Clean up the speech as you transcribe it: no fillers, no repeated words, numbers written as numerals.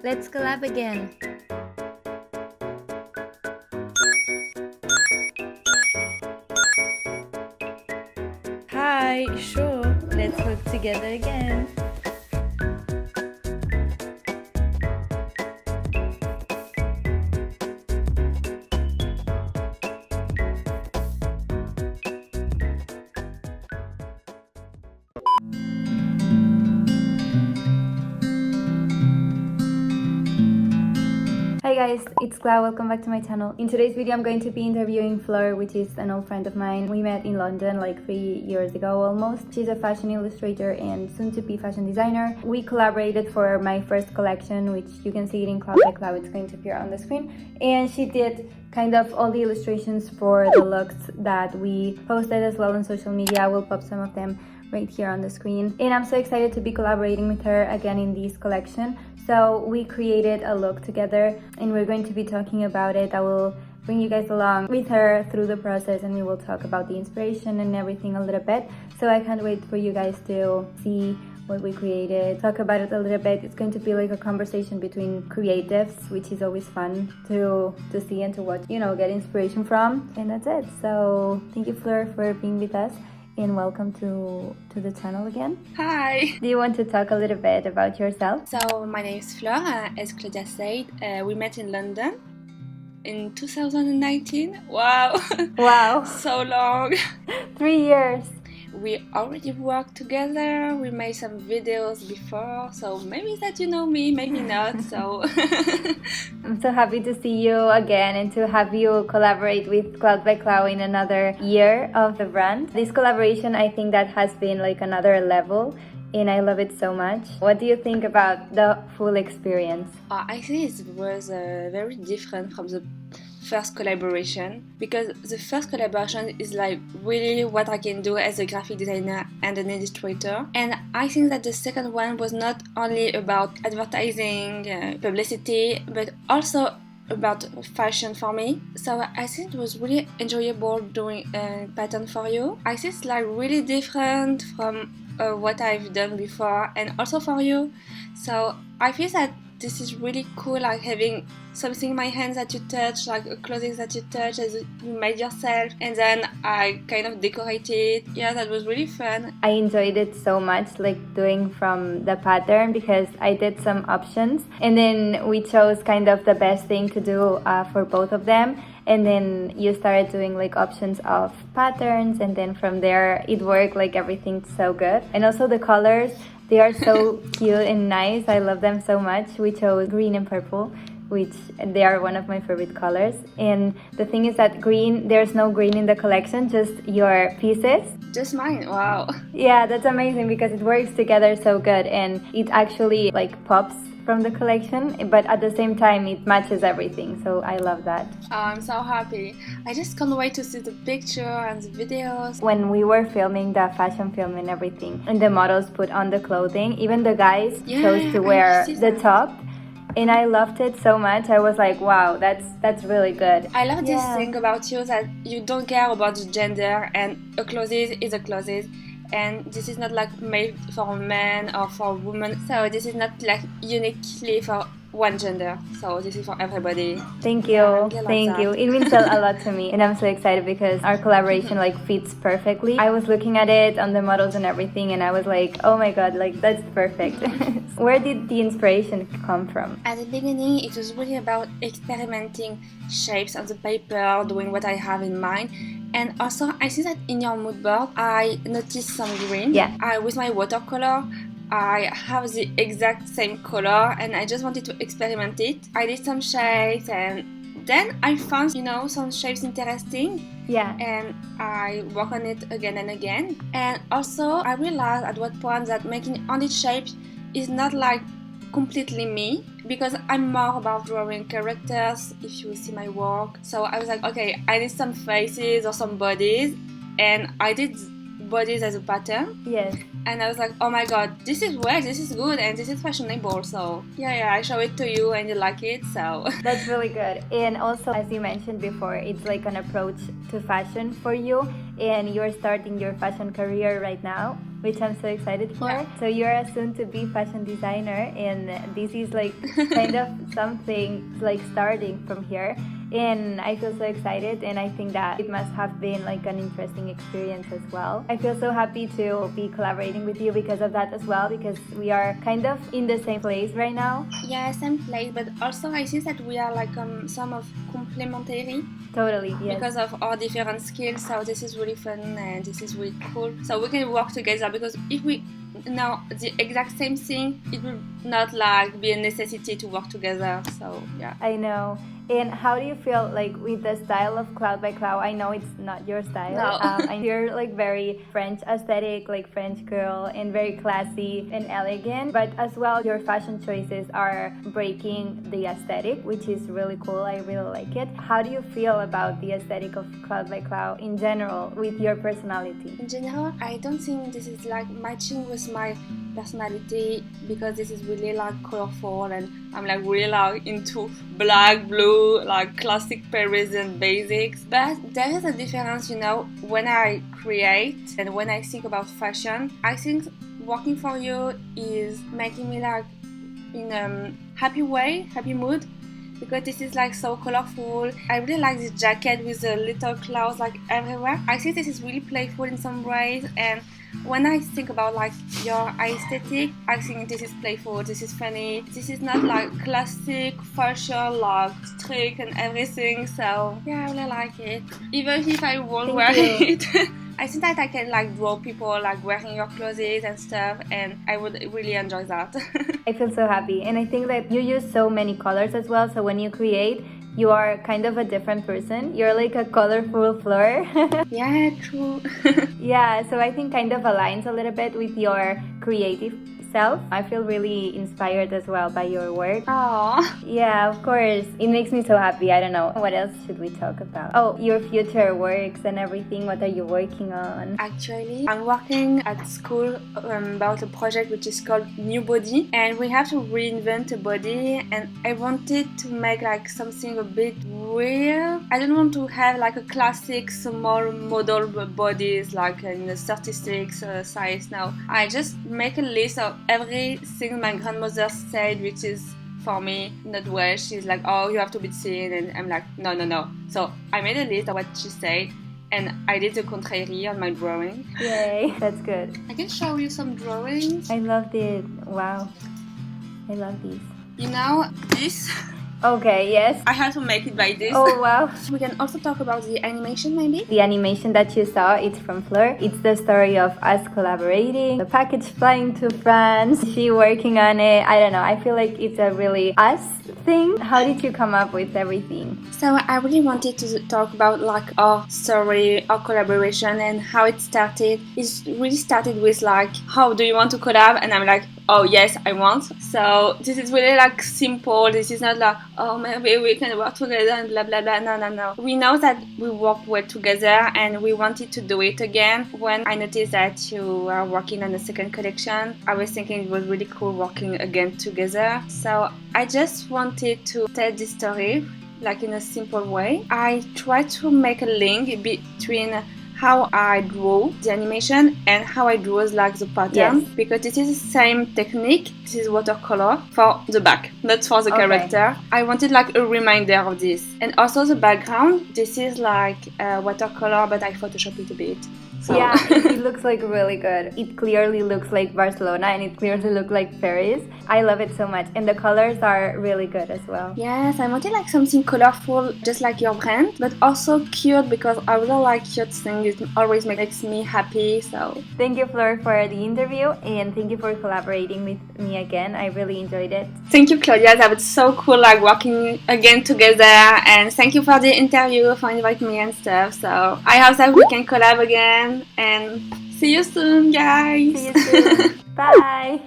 Let's collab again. Hi, sure. Let's work together again. Hi guys, it's Clau. Welcome back to my channel. In today's video I'm going to be interviewing Fleur, which is an old friend of mine. We met in London like 3 years ago almost. She's a fashion illustrator and soon-to-be fashion designer. We collaborated for my first collection, which you can see it in Clau by Clau. It's going to appear on the screen. And she did kind of all the illustrations for the looks that we posted as well on social media. I will pop some of them right here on the screen. And I'm so excited to be collaborating with her again in this collection. So we created a look together and we're going to be talking about it. I will bring you guys along with her through the process and we will talk about the inspiration and everything a little bit. So I can't wait for you guys to see what we created, talk about it a little bit. It's going to be like a conversation between creatives, which is always fun to see and to watch, you know, get inspiration from. And that's it. So thank you, Fleur, for being with us. And welcome to the channel again. Hi! Do you want to talk a little bit about yourself? So my name is Fleur, as Claudia said. We met in London in 2019. Wow! Wow! So long! 3 years! We already worked together, we made some videos before, so maybe that you know me, maybe not, so... I'm so happy to see you again and to have you collaborate with Clau by Clau in another year of the brand. This collaboration, I think that has been like another level and I love it so much. What do you think about the full experience? I think it was very different from the first collaboration, because the first collaboration is like really what I can do as a graphic designer and an illustrator, and I think that the second one was not only about advertising, publicity, but also about fashion for me. So I think it was really enjoyable doing a pattern for you. I think it's like really different from what I've done before and also for you. So I feel that this is really cool, like having something in my hands that you touch, like a clothing that you touch as you made yourself, and then I kind of decorated. Yeah, that was really fun. I enjoyed it so much, like doing from the pattern, because I did some options and then we chose kind of the best thing to do for both of them. And then you started doing like options of patterns and then from there it worked, like everything's so good. And also the colors, they are so cute and nice. I love them so much. We chose green and purple, which they are one of my favorite colors. And the thing is that green, there's no green in the collection, just your pieces. Just mine, wow. Yeah, that's amazing because it works together so good and it actually like pops from the collection, but at the same time it matches everything, so I love that. I'm so happy. I just can't wait to see the picture and the videos. When we were filming the fashion film and everything, and the models put on the clothing, even the guys chose to wear the top, and I loved it so much. I was like, wow, that's really good. I love this thing about you, that you don't care about the gender, and a clothes is a clothes. And this is not like made for a man or for a woman, so this is not like uniquely for one gender, so this is for everybody. Thank you, thank you. It means a lot to me and I'm so excited because our collaboration like fits perfectly. I was looking at it on the models and everything and I was like, oh my god, like that's perfect. Where did the inspiration come from? At the beginning it was really about experimenting shapes on the paper, doing what I have in mind. And also I see that in your mood board I noticed some green. With my watercolor I have the exact same color and I just wanted to experiment it. I did some shapes and then I found, you know, some shapes interesting. And I work on it again and again. And also I realized at what point that making only shapes is not like completely me, because I'm more about drawing characters if you see my work. So I was like, okay, I need some faces or some bodies, and I did bodies as a pattern. and I was like, oh my god, this is weird, this is good, and this is fashionable. So yeah, I show it to you and you like it, so That's really good. And also, as you mentioned before, it's like an approach to fashion for you, and you're starting your fashion career right now, which I'm so excited for. Yeah. So you're a soon-to-be fashion designer, and this is like kind of something like starting from here. And I feel so excited, and I think that it must have been like an interesting experience as well. I feel so happy to be collaborating with you because of that as well, because we are kind of in the same place right now. yeah, same place, but also I see that we are like some of complementary Totally, yes. because of our different skills. So this is really fun and this is really cool. So we can work together, because if we know the exact same thing, it will not like be a necessity to work together. So yeah. I know. And how do you feel like with the style of Cloud by Clau? I know it's not your style. No. You're like very French aesthetic, like French girl, and very classy and elegant. But as well, your fashion choices are breaking the aesthetic, which is really cool. I really like it. How do you feel about the aesthetic of Cloud by Clau in general with your personality? In general, I don't think this is like matching with my personality, because this is really like colorful, and I'm like really like into black, blue, like classic Parisian basics. But there is a difference, when I create and when I think about fashion. I think working for you is making me like in a happy way, happy mood, because this is like so colorful. I really like this jacket with the little clouds like everywhere. I think this is really playful in some ways, and when I think about like your aesthetic, I think this is playful, this is funny, this is not like classic fashion like strict and everything. So yeah, I really like it, even if I won't wear it. I think that I can like draw people like wearing your clothes and stuff, and I would really enjoy that. I feel so happy, and I think that you use so many colors as well, so when you create, you are kind of a different person. You're like a colorful flower. Yeah, true. Yeah, so I think kind of aligns a little bit with your creative self. I feel really inspired as well by your work. Aww. Yeah, of course. It makes me so happy. I don't know. What else should we talk about? Oh, your future works and everything. What are you working on? Actually, I'm working at school about a project which is called New Body, and we have to reinvent a body, and I wanted to make like something a bit weird. I don't want to have like a classic small model bodies like in a 36 size. Now I just make a list of everything my grandmother said, which is for me not well. She's like, oh, you have to be thin, and I'm like, no. So I made a list of what she said, and I did the contrary on my drawing. Yay, that's good. I can show you some drawings. I loved it. Wow, I love these. This Okay, yes. I had to make it by this. Oh, wow. We can also talk about the animation maybe. The animation that you saw, it's from Fleur. It's the story of us collaborating, the package flying to France, she working on it. I don't know, I feel like it's a really us thing. How did you come up with everything? So I really wanted to talk about like our story, our collaboration, and how it started. It really started with like, how do you want to collab? And I'm like, oh yes, I want. So this is really like simple. This is not like, oh maybe we can work together and blah blah blah. No. We know that we work well together, and we wanted to do it again. When I noticed that you are working on the second collection, I was thinking it was really cool working again together. So I just wanted to tell this story like in a simple way. I tried to make a link between how I draw the animation and how I draw like the pattern, Yes. because this is the same technique. This is watercolor for the back, not for the character. I wanted like a reminder of this, and also the background. This is like watercolor, but I Photoshop it a bit. So. Yeah, it looks like really good. It clearly looks like Barcelona, and it clearly looks like Paris. I love it so much, and the colors are really good as well. Yes, I wanted like something colorful, just like your brand, but also cute, because I really like cute things. It always makes me happy. So thank you, Fleur, for the interview, and thank you for collaborating with me again. I really enjoyed it. Thank you, Claudia. That was so cool, like working again together. And thank you for the interview, for inviting me and stuff. So I hope that we can collab again. And see you soon, guys. See you soon. Bye.